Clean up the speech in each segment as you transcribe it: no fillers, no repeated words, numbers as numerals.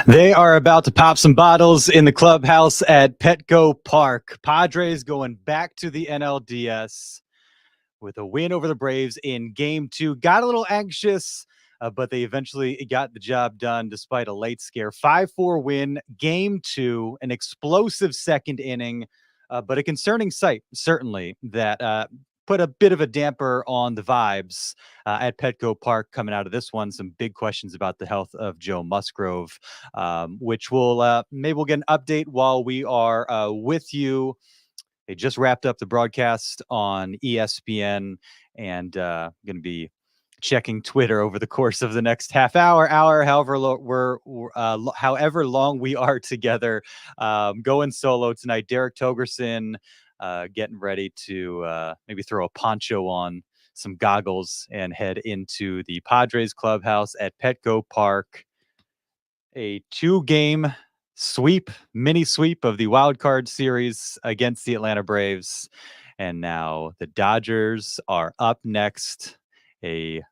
They are about to pop some bottles in the clubhouse at Petco Park. Padres going back to the NLDS with a win over the Braves in Game 2. Got a little anxious, but they eventually got the job done despite a late scare. 5-4 win, Game 2, an explosive second inning, but a concerning sight, certainly, that put a bit of a damper on the vibes at Petco Park coming out of this one. Some big questions about the health of Joe Musgrove, which maybe we'll get an update while we are with you. They just wrapped up the broadcast on ESPN, and going to be checking Twitter over the course of the next half hour, however long we are together. Going solo tonight. Derek Togerson getting ready to maybe throw a poncho on, some goggles, and head into the Padres clubhouse at Petco Park. A 2-game mini sweep of the wild card series against the Atlanta Braves. And now the Dodgers are up next. A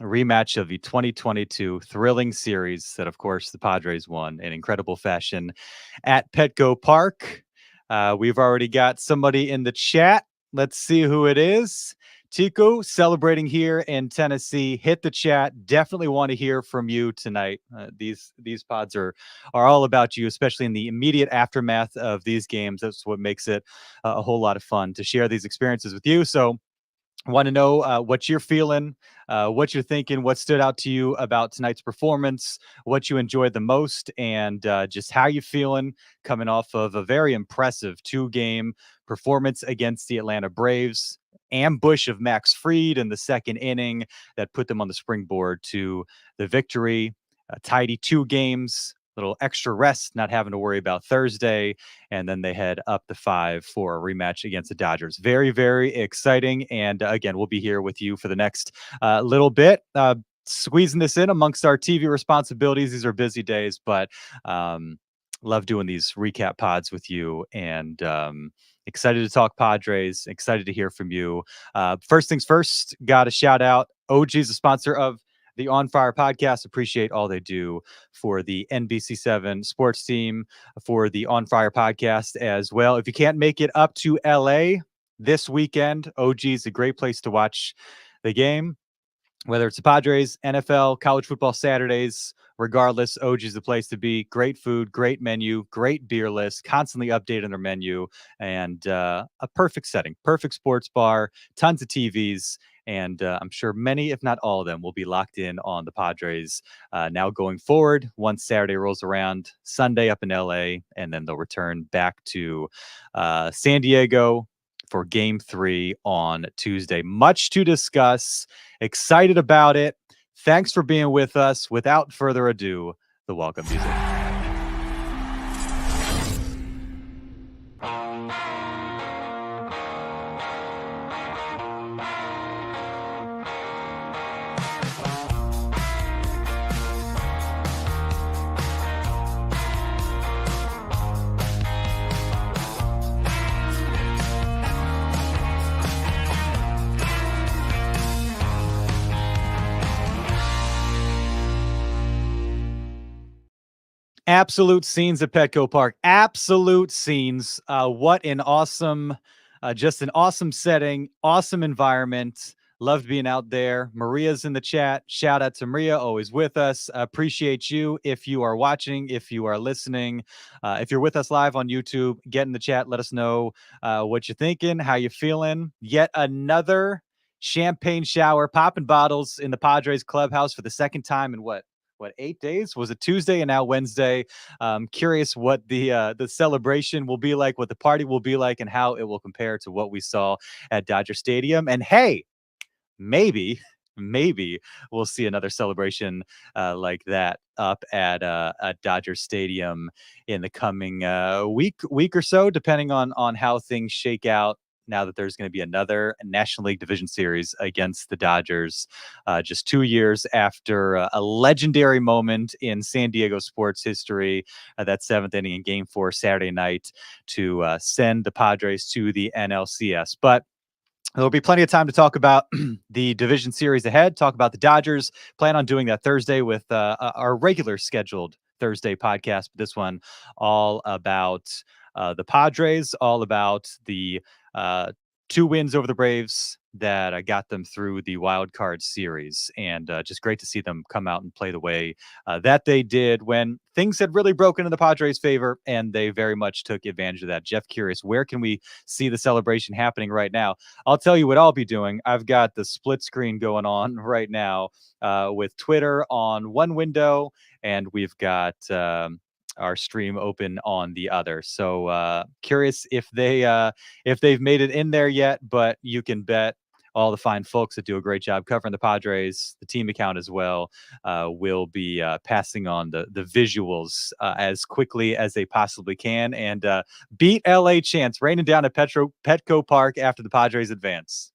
rematch of the 2022 thrilling series that, of course, the Padres won in incredible fashion at Petco Park. We've already got somebody in the chat. Let's see who it is. Tico, celebrating here in Tennessee. Hit the chat. Definitely want to hear from you tonight. These pods are all about you, especially in the immediate aftermath of these games. That's what makes it a whole lot of fun to share these experiences with you. So I want to know what you're feeling, what you're thinking, what stood out to you about tonight's performance, what you enjoyed the most, and just how you feeling coming off of a very impressive 2-game performance against the Atlanta Braves. Ambush of Max Fried in the second inning that put them on the springboard to the victory. A tidy 2 games. Little extra rest, not having to worry about Thursday, and then they head up the 5 for a rematch against the Dodgers. Very, very exciting, and again, we'll be here with you for the next little bit, squeezing this in amongst our TV responsibilities. These are busy days, but love doing these recap pods with you, and excited to talk Padres, excited to hear from you. First things first, got a shout out. OG's a sponsor of the On Fire podcast. Appreciate all they do for the NBC7 sports team, for the On Fire podcast as well. If you can't make it up to LA this weekend, OG is a great place to watch the game. Whether it's the Padres, NFL, college football Saturdays, regardless, OG is the place to be. Great food, great menu, great beer list, constantly updating their menu, and a perfect setting, perfect sports bar, tons of TVs. And I'm sure many, if not all of them, will be locked in on the Padres now going forward. Once Saturday rolls around, Sunday up in LA, and then they'll return back to San Diego for Game 3 on Tuesday. Much to discuss. Excited about it. Thanks for being with us. Without further ado, the welcome music. Absolute scenes at Petco Park. Absolute scenes. What an awesome, just an awesome setting, awesome environment. Loved being out there. Maria's in the chat. Shout out to Maria, always with us. Appreciate you. If you are watching, if you are listening, if you're with us live on YouTube, get in the chat. Let us know what you're thinking, how you feeling. Yet another champagne shower, popping bottles in the Padres clubhouse for the second time in what 8 days? Was it Tuesday and now Wednesday? Curious what the celebration will be like, what the party will be like, and how it will compare to what we saw at Dodger Stadium. And hey, maybe we'll see another celebration like that up at Dodger Stadium in the coming week or so, depending on how things shake out. Now that there's going to be another National League Division Series against the Dodgers, just 2 years after a legendary moment in San Diego sports history, that 7th inning in Game 4 Saturday night to send the Padres to the NLCS. But There'll be plenty of time to talk about the division series ahead, talk about the Dodgers. Plan on doing that Thursday with our regular scheduled Thursday podcast. But this one all about the Padres, all about the uh, 2 wins over the Braves that got them through the wild card series. And just great to see them come out and play the way that they did when things had really broken in the Padres' favor. And they very much took advantage of that. Jeff, curious, where can we see the celebration happening right now? I'll tell you what I'll be doing. I've got the split screen going on right now with Twitter on one window, and we've got our stream open on the other. So curious if they've made it in there yet, but you can bet all the fine folks that do a great job covering the Padres, the team account as well, will be passing on the visuals as quickly as they possibly can, and beat LA chants raining down at Petco Park after the Padres advance.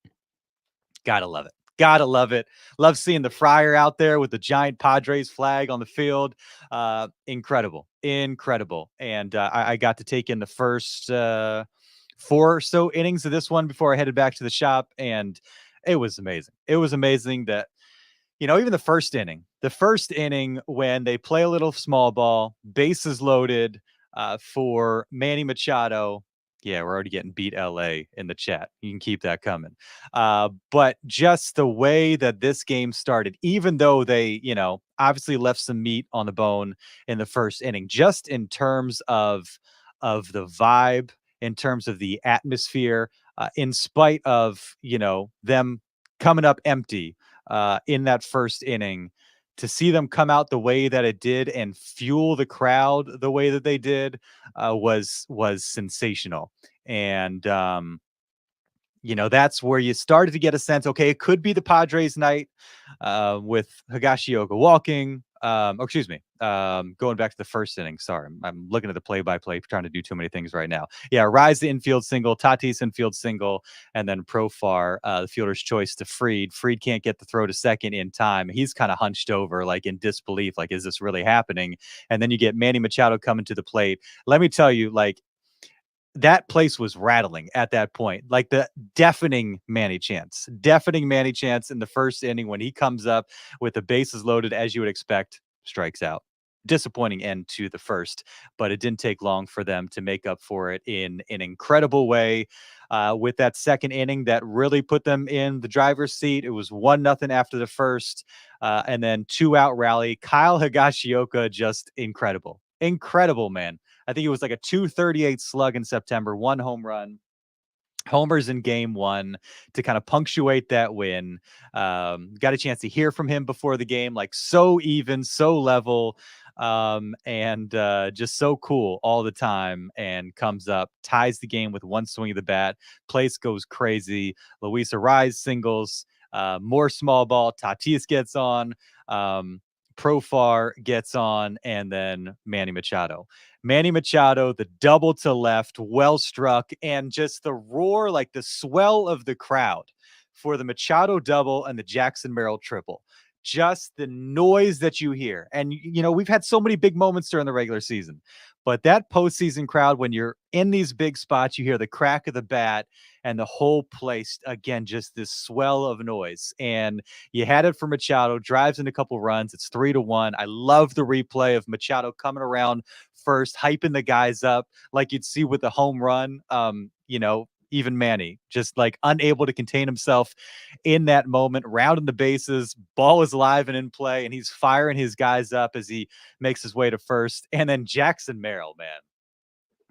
Gotta love it. Gotta love it. Love seeing the Friar out there with the giant Padres flag on the field. Incredible. Incredible. And I got to take in the first 4 or so innings of this one before I headed back to the shop. And it was amazing. It was amazing that, even the first inning when they play a little small ball, bases loaded for Manny Machado. Yeah, we're already getting beat LA in the chat. You can keep that coming. But just the way that this game started, even though they, obviously left some meat on the bone in the first inning, just in terms of the vibe, in terms of the atmosphere, in spite of, them coming up empty in that first inning, to see them come out the way that it did and fuel the crowd the way that they did was sensational. And that's where you started to get a sense. Okay, it could be the Padres night with Higashioka walking. Or excuse me, going back to the first inning. Sorry, I'm looking at the play-by-play, trying to do too many things right now. Yeah, Rise the infield single, Tatis infield single, and then Profar, the fielder's choice to Fried. Fried can't get the throw to second in time. He's kind of hunched over, like in disbelief, like, is this really happening? And then you get Manny Machado coming to the plate. Let me tell you, like, that place was rattling at that point, like the deafening Manny chants in the first inning when he comes up with the bases loaded, as you would expect, strikes out. Disappointing end to the first, but it didn't take long for them to make up for it in an incredible way with that second inning that really put them in the driver's seat. It was 1-0 after the first, and then 2-out rally. Kyle Higashioka, just incredible. Incredible, man. I think it was like a 238 slug in September, 1 home run, homers in game 1 to kind of punctuate that win. Got a chance to hear from him before the game, like so even, so level, and just so cool all the time. And comes up, ties the game with one swing of the bat. Place goes crazy. Luis Arraez singles, more small ball. Tatis gets on. Profar gets on, and then Manny Machado. The double to left, well struck, and just the roar, like the swell of the crowd for the Machado double and the Jackson Merrill triple. Just the noise that you hear. And, we've had so many big moments during the regular season, but that postseason crowd, when you're in these big spots, you hear the crack of the bat and the whole place, again, just this swell of noise. And you had it for Machado, drives in a couple runs. It's 3-1. I love the replay of Machado coming around first, hyping the guys up like you'd see with the home run. Even Manny just like unable to contain himself in that moment, rounding the bases, ball is live and in play, and he's firing his guys up as he makes his way to first. And then Jackson Merrill, man.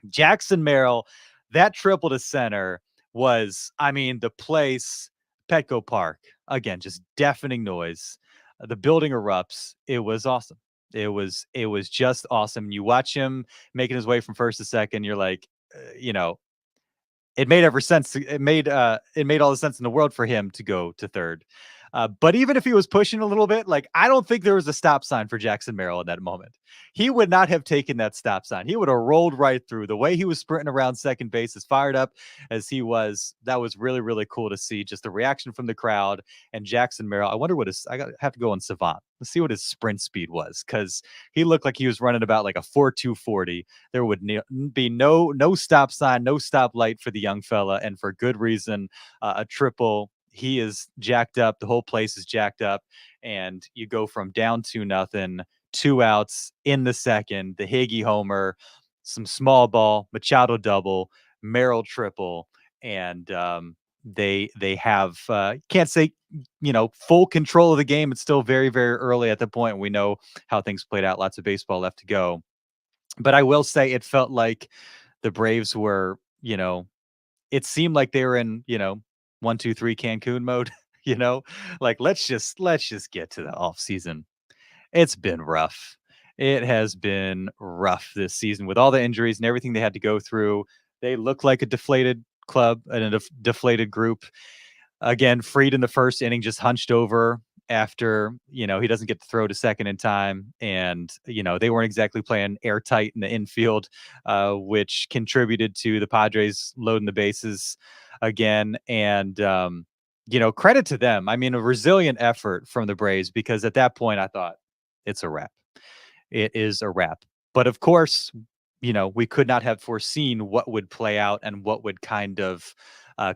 Jackson Merrill, that triple to center was, the place, Petco Park, again, just deafening noise. The building erupts. It was awesome. It was just awesome. You watch him making his way from first to second. You're like, it made every sense. It made all the sense in the world for him to go to third. But even if he was pushing a little bit, like, I don't think there was a stop sign for Jackson Merrill in that moment. He would not have taken that stop sign. He would have rolled right through. The way he was sprinting around second base, as fired up as he was, that was really, really cool to see. Just the reaction from the crowd. And Jackson Merrill, I wonder what his, have to go on Savant. Let's see what his sprint speed was, because he looked like he was running about like a 4.240. There would be no stop sign, no stop light for the young fella, and for good reason. A triple. He is jacked up. The whole place is jacked up, and you go from down 2-0, 2 outs in the second, the Higgy homer, some small ball, Machado double, Merrill triple, and they have can't say full control of the game. It's still very, very early at the point. We know how things played out. Lots of baseball left to go, but I will say it felt like the Braves were, it seemed like they were in, 1, 2, 3 Cancun mode, like let's just get to the off season. It's been rough. It has been rough this season with all the injuries and everything they had to go through. They look like a deflated club and a deflated group. Again, Fried in the first inning just hunched over after, he doesn't get to throw to second in time. And, they weren't exactly playing airtight in the infield, which contributed to the Padres loading the bases again. And, credit to them. I mean, a resilient effort from the Braves, because at that point I thought it's a wrap. It is a wrap. But of course, we could not have foreseen what would play out and what would kind of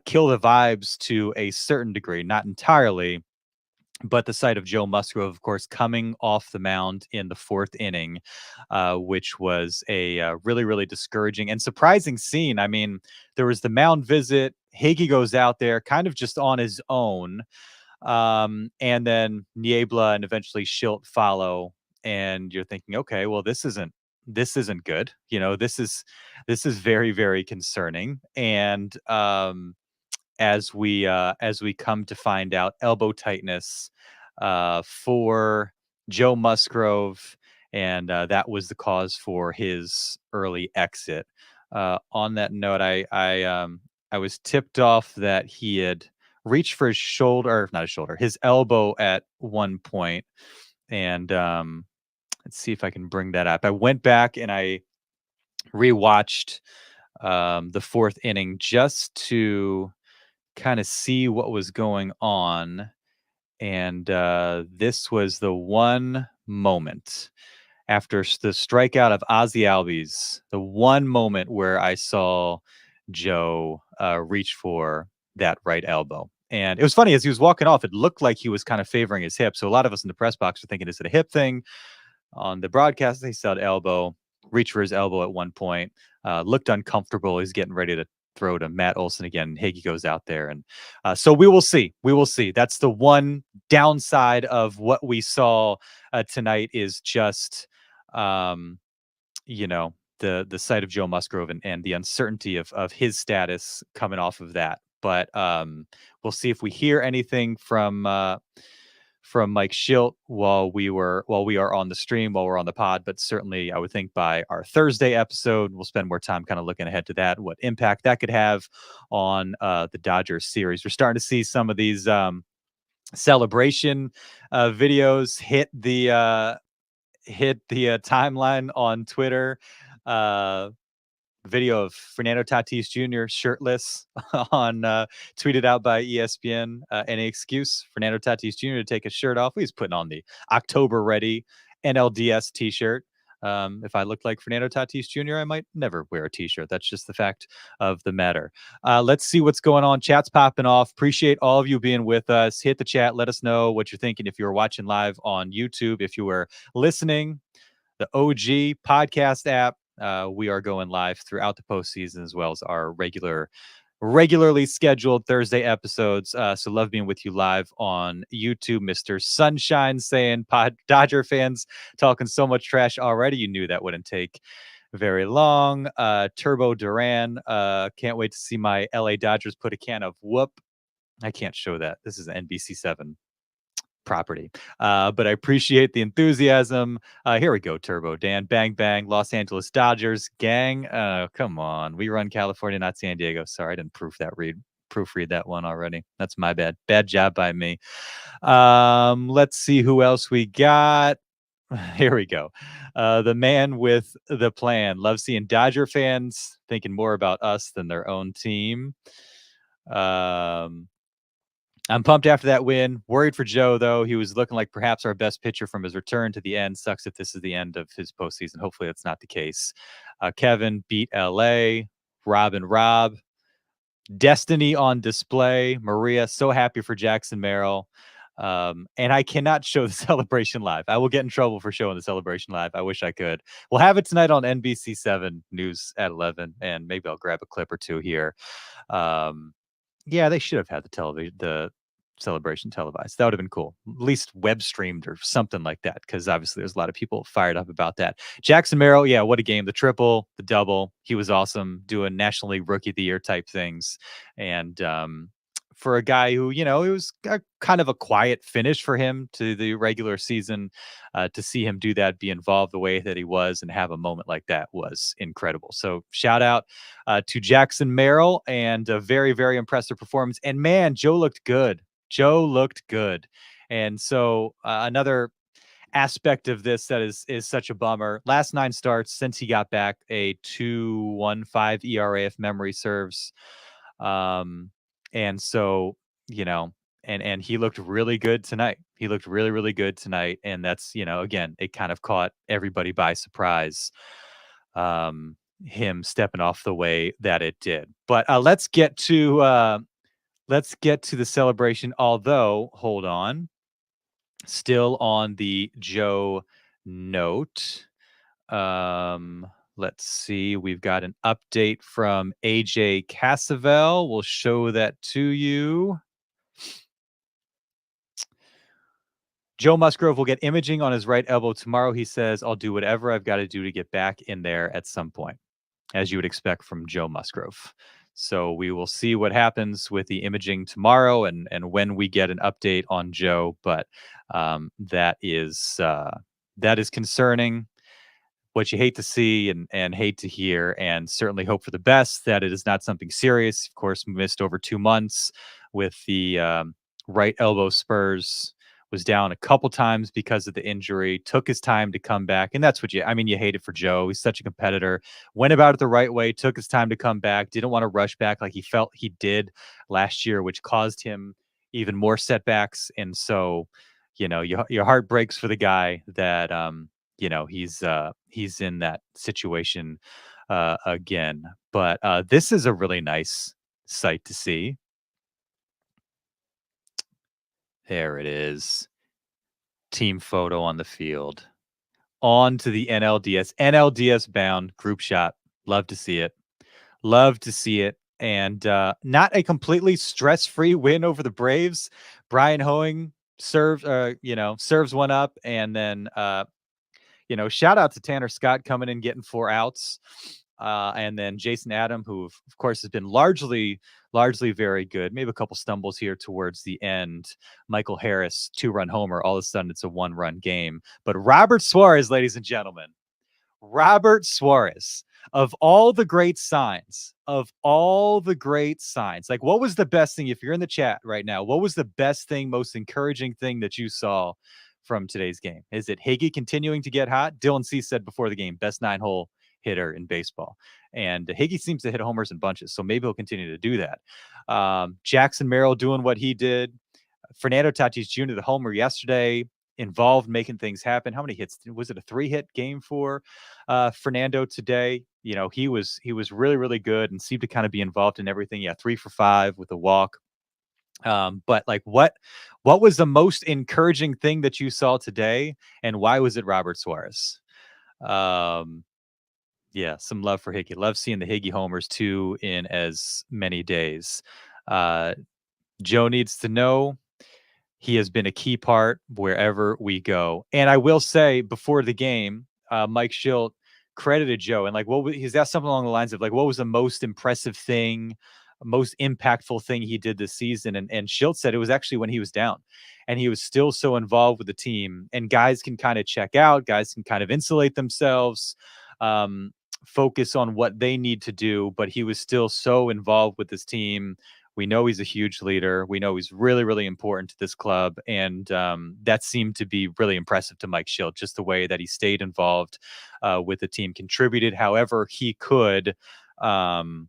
kill the vibes to a certain degree, not entirely. But the sight of Joe Musgrove, of course, coming off the mound in the fourth inning, which was a really, really discouraging and surprising scene. I mean, there was the mound visit. Higgy goes out there kind of just on his own. And then Niebla and eventually Schilt follow. And you're thinking, okay, well, this isn't good. This is very, very concerning. And as we come to find out, elbow tightness for Joe Musgrove, and that was the cause for his early exit. On that note, I was tipped off that he had reached for his shoulder, or not his shoulder, his elbow at one point. And let's see if I can bring that up. I went back and I rewatched the fourth inning just to kind of see what was going on. And this was the one moment after the strikeout of Ozzy Albies, the one moment where I saw Joe reach for that right elbow. And it was funny, as he was walking off, it looked like he was kind of favoring his hip. So a lot of us in the press box were thinking, is it a hip thing? On the broadcast, they said elbow, reach for his elbow at one point, looked uncomfortable. He's getting ready to throw to Matt Olson again. Higgy goes out there. And so we will see. We will see. That's the one downside of what we saw tonight, is just, the sight of Joe Musgrove and the uncertainty of his status coming off of that. But we'll see if we hear anything from Mike Schilt while we are on the stream, while we're on the pod. But certainly I would think by our Thursday episode, we'll spend more time kind of looking ahead to that, what impact that could have on the Dodgers series. We're starting to see some of these celebration videos hit the timeline on Twitter. Video of Fernando Tatis Jr. shirtless on tweeted out by ESPN. Any excuse Fernando Tatis Jr. to take his shirt off? He's putting on the October ready NLDS t-shirt. If I looked like Fernando Tatis Jr., I might never wear a t-shirt. That's just the fact of the matter. Let's see what's going on. Chat's popping off. Appreciate all of you being with us. Hit the chat. Let us know what you're thinking. If you were watching live on YouTube, if you were listening, the OG podcast app, we are going live throughout the postseason, as well as our regularly scheduled Thursday episodes. So love being with you live on YouTube. Mr. Sunshine saying, Dodger fans talking so much trash already. You knew that wouldn't take very long. Turbo Duran, can't wait to see my LA Dodgers put a can of whoop. I can't show that. This is NBC 7 property. But I appreciate the enthusiasm. Here we go, Turbo Dan. Bang, bang. Los Angeles Dodgers gang. Come on. We run California, not San Diego. Sorry, I didn't proof that read proofread that one already. That's my bad. Bad job by me. Let's see who else we got. Here we go. The man with the plan. Love seeing Dodger fans thinking more about us than their own team. I'm pumped after that win. Worried for Joe, though. He was looking like perhaps our best pitcher from his return to the end. Sucks if this is the end of his postseason. Hopefully that's not the case. Kevin beat LA. Rob. Destiny on display. Maria, so happy for Jackson Merrill. And I cannot show the celebration live. I will get in trouble for showing the celebration live. I wish I could. We'll have it tonight on NBC 7 News at 11, and maybe I'll grab a clip or two here. Yeah, they should have had the celebration televised. That would have been cool. At least web streamed or something like that, because obviously there's a lot of people fired up about that. Jackson Merrill, yeah, what a game. The triple, the double. He was awesome doing National League Rookie of the Year type things. And for a guy who, it was kind of a quiet finish for him to the regular season, to see him do that, be involved the way that he was, and have a moment like that was incredible. So shout out to Jackson Merrill, and a very, very impressive performance. And man, Joe looked good. And so another aspect of this that is such a bummer. Last 9 starts since he got back, a 2.15 ERA if memory serves. And so, and he looked really good tonight. He looked really, really good tonight. And that's, again, it kind of caught everybody by surprise. Him stepping off the way that it did. But let's get to the celebration. Although, hold on, still on the Joe note. Let's see. We've got an update from AJ Cassavell. We'll show that to you. Joe Musgrove will get imaging on his right elbow tomorrow. He says, I'll do whatever I've got to do to get back in there at some point, as you would expect from Joe Musgrove. So we will see what happens with the imaging tomorrow, and when we get an update on Joe. But that is concerning. What you hate to see and hate to hear, and certainly hope for the best that it is not something serious. Of course, missed over 2 months with the right elbow spurs. Was down a couple times because of the injury, took his time to come back. And that's what you hate it for Joe. He's such a competitor, went about it the right way, took his time to come back, didn't want to rush back like he felt he did last year, which caused him even more setbacks. And so, your heart breaks for the guy that, he's in that situation again. But this is a really nice sight to see. There it is. Team photo on the field. On to the NLDS. NLDS bound group shot. Love to see it. And not a completely stress-free win over the Braves. Brian Hoeing serves one up, and then shout out to Tanner Scott coming in, getting 4 outs. And then Jason Adam, who of course has been largely very good. Maybe a couple stumbles here towards the end. Michael Harris, 2-run homer. All of a sudden, it's a 1-run game. But Robert Suarez, ladies and gentlemen, Robert Suarez, of all the great signs, like, what was the best thing, if you're in the chat right now, what was the best thing, most encouraging thing that you saw from today's game? Is it Higgy continuing to get hot? Dylan C said before the game, best 9-hole hitter in baseball. And Higgy seems to hit homers in bunches, so maybe he'll continue to do that. Jackson Merrill doing what he did. Fernando Tatis Jr., the homer yesterday, involved, making things happen. How many hits? Was it a 3-hit game for Fernando today? He was really, really good and seemed to kind of be involved in everything. Yeah, 3 for 5 with a walk. But like, what was the most encouraging thing that you saw today, and why was it Robert Suarez? Yeah, some love for Higgy. Love seeing the Higgy homers too in as many days. Joe needs to know he has been a key part wherever we go. And I will say, before the game, Mike Schilt credited Joe, and like, he's asked something along the lines of like, what was the most impressive thing, most impactful thing he did this season? And Schilt said it was actually when he was down, and he was still so involved with the team. And guys can kind of check out, guys can kind of insulate themselves, focus on what they need to do, but he was still so involved with his team, We know he's a huge leader. We know he's really, really important to this club. And that seemed to be really impressive to Mike Schilt, just the way that he stayed involved with the team, contributed however he could. Um,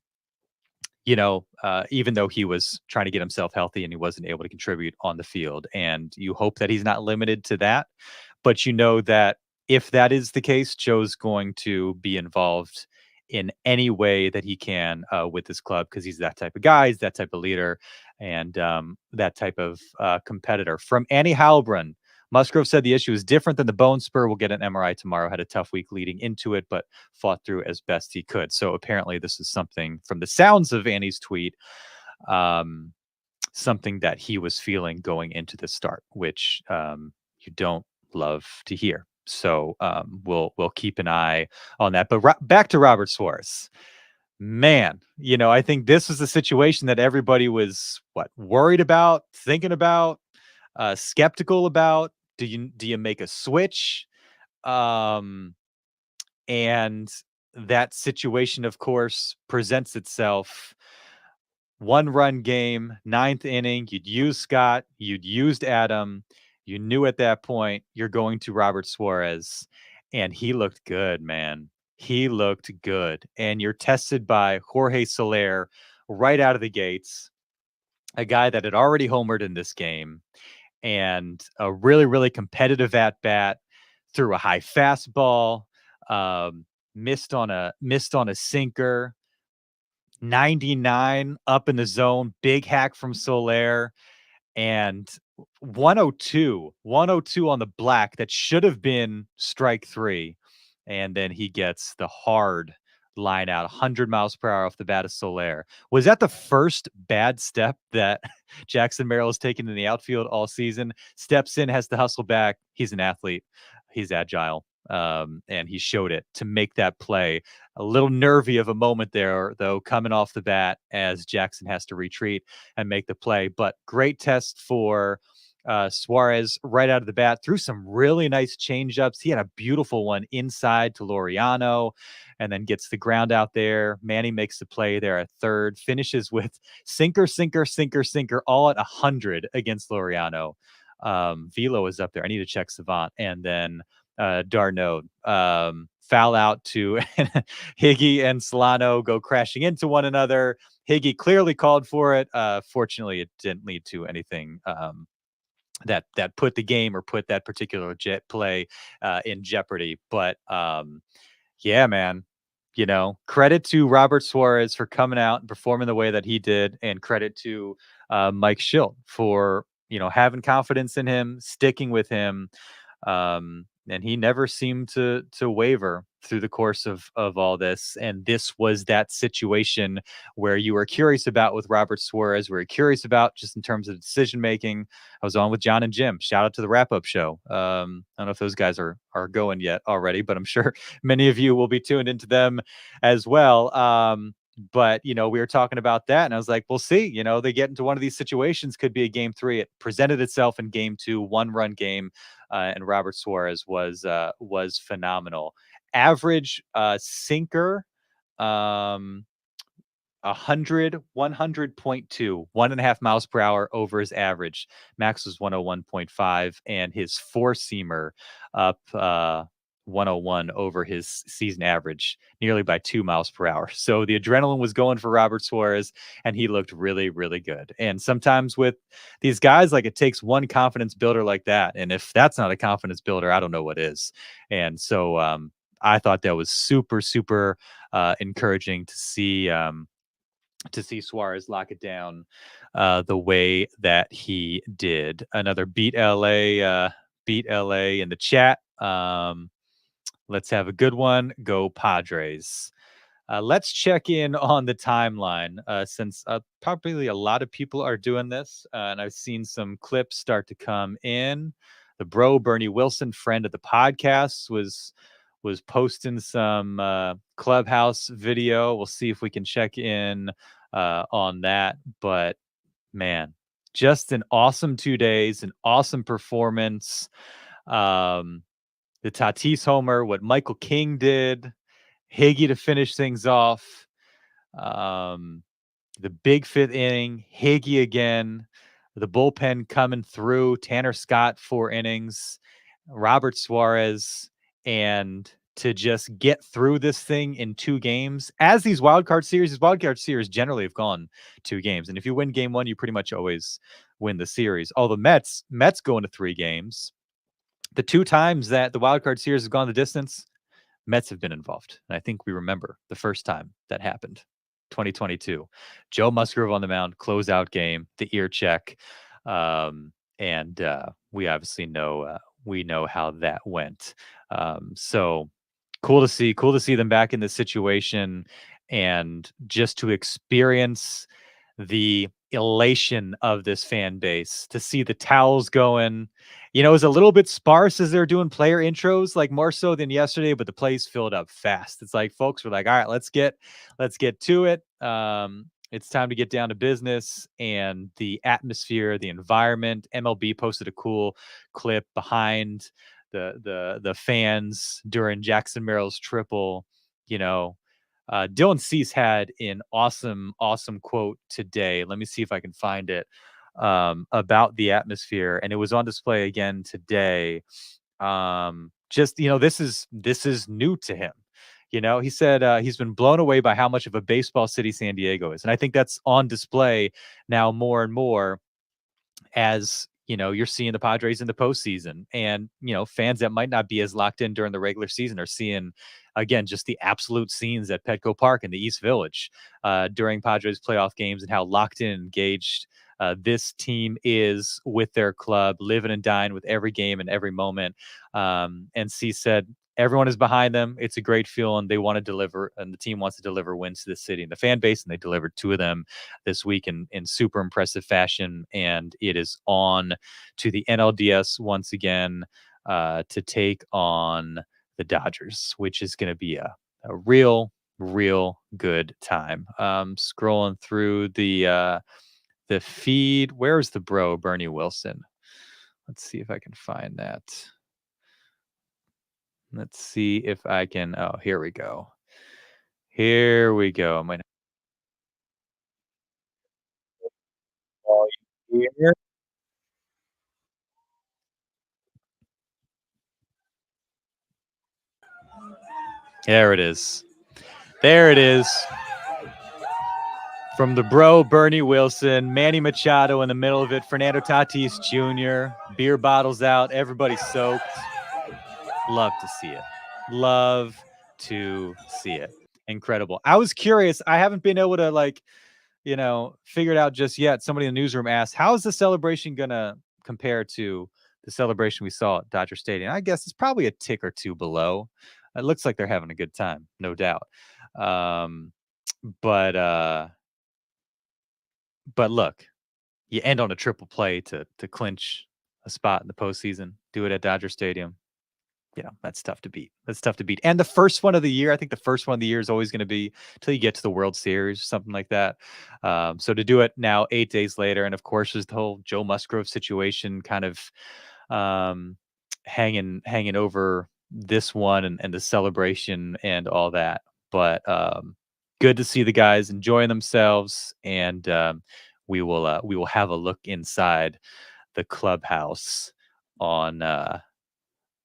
even though he was trying to get himself healthy and he wasn't able to contribute on the field. And you hope that he's not limited to that. But you know that if that is the case, Joe's going to be involved in any way that he can with this club, because he's that type of guy, he's that type of leader, and that type of competitor. From Annie Halbrun, Musgrove said the issue is different than the bone spur. We'll get an MRI tomorrow. Had a tough week leading into it, but fought through as best he could. So apparently this is something, from the sounds of Annie's tweet, something that he was feeling going into the start, which you don't love to hear. So we'll keep an eye on that. But back to Robert Suarez. Man, I think this was the situation that everybody was worried about, thinking about, skeptical about. Do you make a switch? And that situation, of course, presents itself. 1-run game, 9th inning. You'd used Scott, you'd used Adam. You knew at that point you're going to Robert Suarez, and he looked good, man. He looked good. And you're tested by Jorge Soler right out of the gates, a guy that had already homered in this game, and a really, really competitive at bat, threw a high fastball, missed on a sinker. 99 up in the zone, big hack from Soler, and 102 on the black that should have been strike 3. And then he gets the hard line out, 100 miles per hour off the bat of Soler. Was that the first bad step that Jackson Merrill has taken in the outfield all season? Steps in, has to hustle back. He's an athlete. He's agile. And he showed it to make that play. A little nervy of a moment there, though, coming off the bat as Jackson has to retreat and make the play. But great test for Suarez right out of the bat. Threw some really nice changeups. He had a beautiful one inside to Laureano, and then gets the ground out there. Manny makes the play there at third. Finishes with sinker, all at 100 against Laureano. Velo is up there. I need to check Savant. And then Darno, foul out to Higgy, and Solano go crashing into one another. Higgy clearly called for it. Fortunately, it didn't lead to anything that put the game or put that particular jet play in jeopardy. But yeah, man, credit to Robert Suarez for coming out and performing the way that he did, and credit to Mike Schilt for having confidence in him, sticking with him. And he never seemed to waver through the course of all this. And this was that situation where you were curious about with Robert Suarez. We were curious about just in terms of decision making. I was on with John and Jim. Shout out to the wrap up show. I don't know if those guys are going yet already, but I'm sure many of you will be tuned into them as well. But we were talking about that, and I was like, we'll see. They get into one of these situations, could be a game 3. It presented itself in game 2, 1-run game, and Robert Suarez was phenomenal. Average sinker, 100.2, 1.5 miles per hour over his average. Max was 101.5, and his 4-seamer up 101 over his season average, nearly by 2 miles per hour. So the adrenaline was going for Robert Suarez, and he looked really, really good. And sometimes with these guys, it takes one confidence builder like that. And if that's not a confidence builder, I don't know what is. And so I thought that was super, super encouraging to see Suarez lock it down the way that he did. Another beat LA in the chat. Let's have a good one. Go Padres. Let's check in on the timeline since probably a lot of people are doing this. And I've seen some clips start to come in. The bro, Bernie Wilson, friend of the podcast, was posting some Clubhouse video. We'll see if we can check in on that. But man, just an awesome 2 days, an awesome performance. The Tatis homer, what Michael King did, Higgy to finish things off. the big fifth inning, Higgy again, the bullpen coming through, Tanner Scott 4 innings, Robert Suarez, and to just get through this thing in 2 games. As these wild card series generally have gone 2 games, and if you win game 1, you pretty much always win the series. All the Mets go into 3 games. The 2 times that the wild card series has gone the distance, Mets have been involved. And I think we remember the first time that happened, 2022. Joe Musgrove on the mound, closeout game, the ear check. And we obviously know we know how that went. So cool to see them back in this situation, and just to experience the elation of this fan base, to see the towels going. It was a little bit sparse as they're doing player intros, like more so than yesterday, but the place filled up fast. It's like folks were like, all right, let's get to it. It's time to get down to business. And the atmosphere, the environment. MLB posted a cool clip behind the fans during Jackson Merrill's triple. Dylan Cease had an awesome quote today. Let me see if I can find it, about the atmosphere, and it was on display again today. Just this is new to him. He said he's been blown away by how much of a baseball city San Diego is, and I think that's on display now more and more, as you're seeing the Padres in the postseason, and fans that might not be as locked in during the regular season are seeing again just the absolute scenes at Petco Park in the East Village during Padres playoff games, and how locked in and engaged this team is with their club, living and dying with every game and every moment. And C said everyone is behind them. It's a great feeling. They want to deliver, and the team wants to deliver wins to the city and the fan base, and they delivered 2 of them this week in super impressive fashion. And it is on to the NLDS once again to take on the Dodgers, which is going to be a real good time. Scrolling through the feed. Where's the bro, Bernie Wilson? Let's see if I can find that. Let's see if I can. Oh, here we go. Here we go. I'm gonna. Here. There it is. There it is. From the bro, Bernie Wilson, Manny Machado in the middle of it, Fernando Tatis Jr., beer bottles out, everybody soaked. Love to see it. Love to see it. Incredible. I was curious. I haven't been able to figure it out just yet. Somebody in the newsroom asked, how is the celebration going to compare to the celebration we saw at Dodger Stadium? I guess it's probably a tick or 2 below. It looks like they're having a good time, no doubt. But look, you end on a triple play to clinch a spot in the postseason. Do it at Dodger Stadium. That's tough to beat. And the first one of the year, I think the first one of the year is always going to be till you get to the World Series, something like that. So to do it now 8 days later, and of course there's the whole Joe Musgrove situation kind of hanging over this one, and the celebration and all that. But good to see the guys enjoying themselves, and we will have a look inside the clubhouse on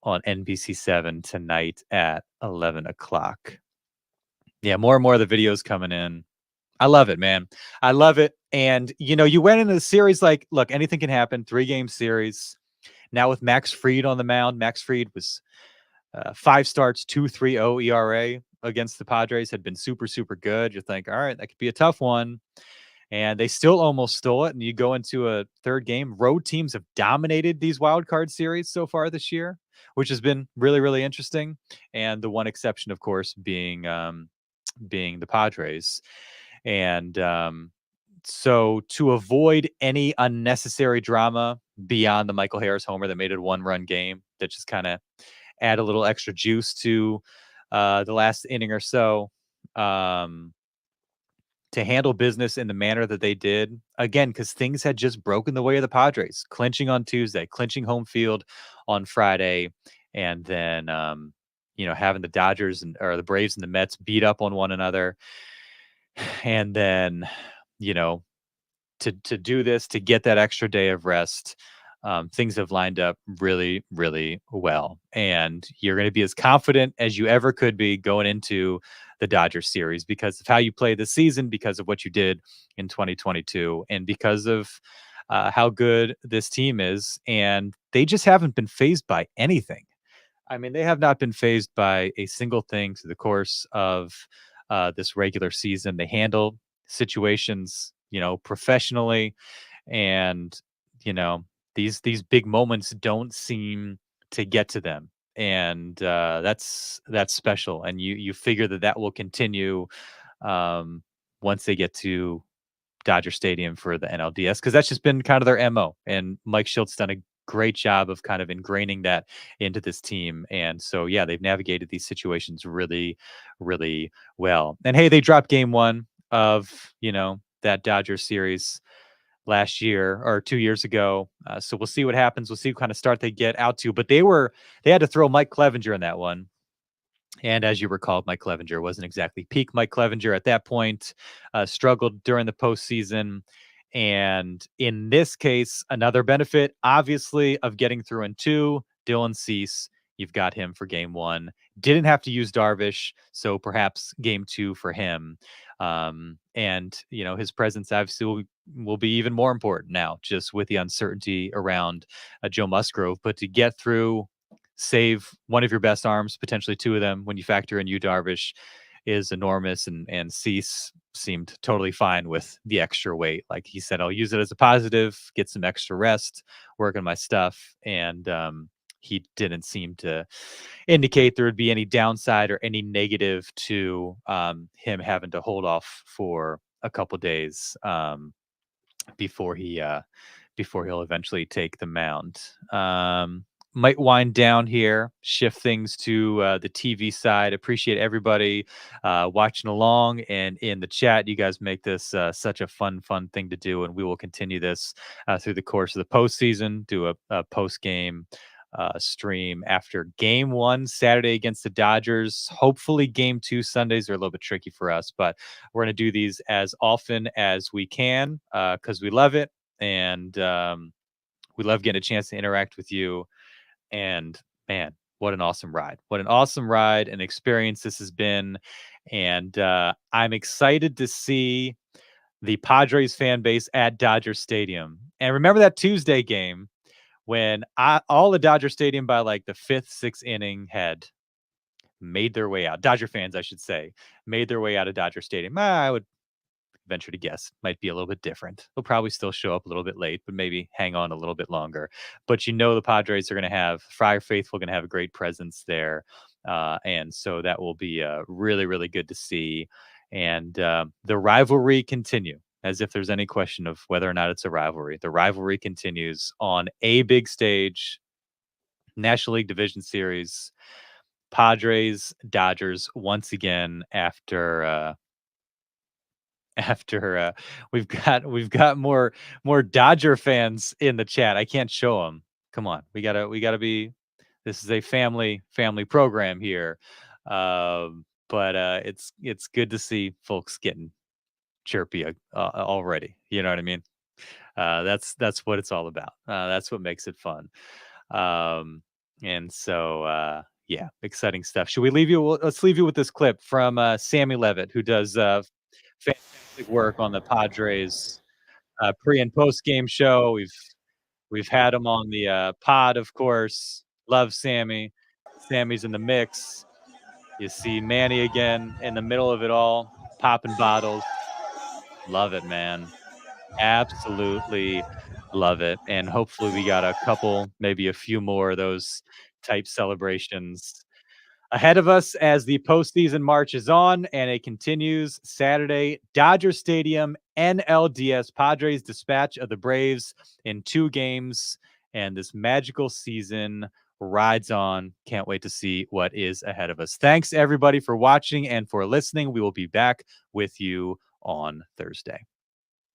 NBC 7 tonight at 11 o'clock. Yeah, more and more of the videos coming in. I love it, man. I love it. And you went into the series like, look, anything can happen. 3-game series. Now with Max Fried on the mound. Max Fried was 5 starts, 2.30 ERA against the Padres, had been super good. You think, all right, that could be a tough one. And they still almost stole it. And you go into a 3rd game. Road teams have dominated these wild card series so far this year, which has been really interesting. And the one exception, of course, being the Padres. And so to avoid any unnecessary drama beyond the Michael Harris homer that made it a 1-run game, that just kind of add a little extra juice to the last inning or so, to handle business in the manner that they did, again, because things had just broken the way of the Padres, clinching on Tuesday, clinching home field on Friday, and then having the Dodgers or the Braves and the Mets beat up on one another, and then you know, to do this, to get that extra day of rest. Things have lined up really, really well, and you're going to be as confident as you ever could be going into the Dodgers series because of how you played this season, because of what you did in 2022, and because of how good this team is. And they just haven't been phased by anything. I mean, they have not been phased by a single thing through the course of this regular season. They handle situations, professionally, and you know these big moments don't seem to get to them, and that's special. And you figure that will continue um, once they get to Dodger Stadium for the NLDS, because that's just been kind of their MO. And Mike Schilt's done a great job of kind of ingraining that into this team. And so, yeah, they've navigated these situations really, really well. And hey, they dropped game one of, that Dodgers series last year or 2 years ago. So we'll see what happens. We'll see what kind of start they get out to. But they had to throw Mike Clevenger in that one. And as you recall, Mike Clevenger wasn't exactly peak Mike Clevenger at that point, struggled during the postseason. And in this case, another benefit, obviously, of getting through in two, Dylan Cease. You've got him for game one. Didn't have to use Darvish, so perhaps game two for him. And, his presence obviously will be even more important now, just with the uncertainty around Joe Musgrove. But to get through, save one of your best arms, potentially two of them, when you factor in Yu Darvish, is enormous. And Cease seemed totally fine with the extra weight. Like he said, I'll use it as a positive, get some extra rest, work on my stuff. And he didn't seem to indicate there would be any downside or any negative to him having to hold off for a couple days before he'll eventually take the mound. Might wind down here, shift things to the TV side. Appreciate everybody watching along and in the chat. You guys make this such a fun thing to do, and we will continue this through the course of the postseason. Do a post game stream after game one Saturday against the Dodgers. Hopefully, game two Sundays are a little bit tricky for us, but we're going to do these as often as we can because we love it, and we love getting a chance to interact with you. And man, what an awesome ride. What an awesome ride and experience this has been. And I'm excited to see the Padres fan base at Dodger Stadium. And remember that Tuesday game when all the Dodger Stadium by like the fifth, sixth inning had made their way out. Dodger fans, I should say, made their way out of Dodger Stadium. I would venture to guess might be a little bit different. They'll probably still show up a little bit late, but maybe hang on a little bit longer. But the Padres are going to have Friar faithful, going to have a great presence there, and so that will be really, really good to see. And the rivalry continue, as if there's any question of whether or not it's a rivalry. The rivalry continues on a big stage, National League Division Series. Padres, Dodgers once again after we've got more Dodger fans in the chat. I can't show them. Come on, we gotta be. This is a family program here, but it's good to see folks getting chirpy already. You know what I mean? That's what it's all about. That's what makes it fun. And so yeah, exciting stuff. Should we leave you? Let's leave you with this clip from Sammy Levitt, who does fantastic work on the Padres pre and post game show. We've had him on the pod, of course. Love Sammy. Sammy's in the mix. You see Manny again in the middle of it all, popping bottles. Love it, man. Absolutely love it. And hopefully we got a couple, maybe a few more of those type celebrations ahead of us as the postseason marches on, and it continues Saturday, Dodger Stadium, NLDS. Padres dispatch of the Braves in 2 games, and this magical season rides on. Can't wait to see what is ahead of us. Thanks everybody for watching and for listening. We will be back with you on Thursday.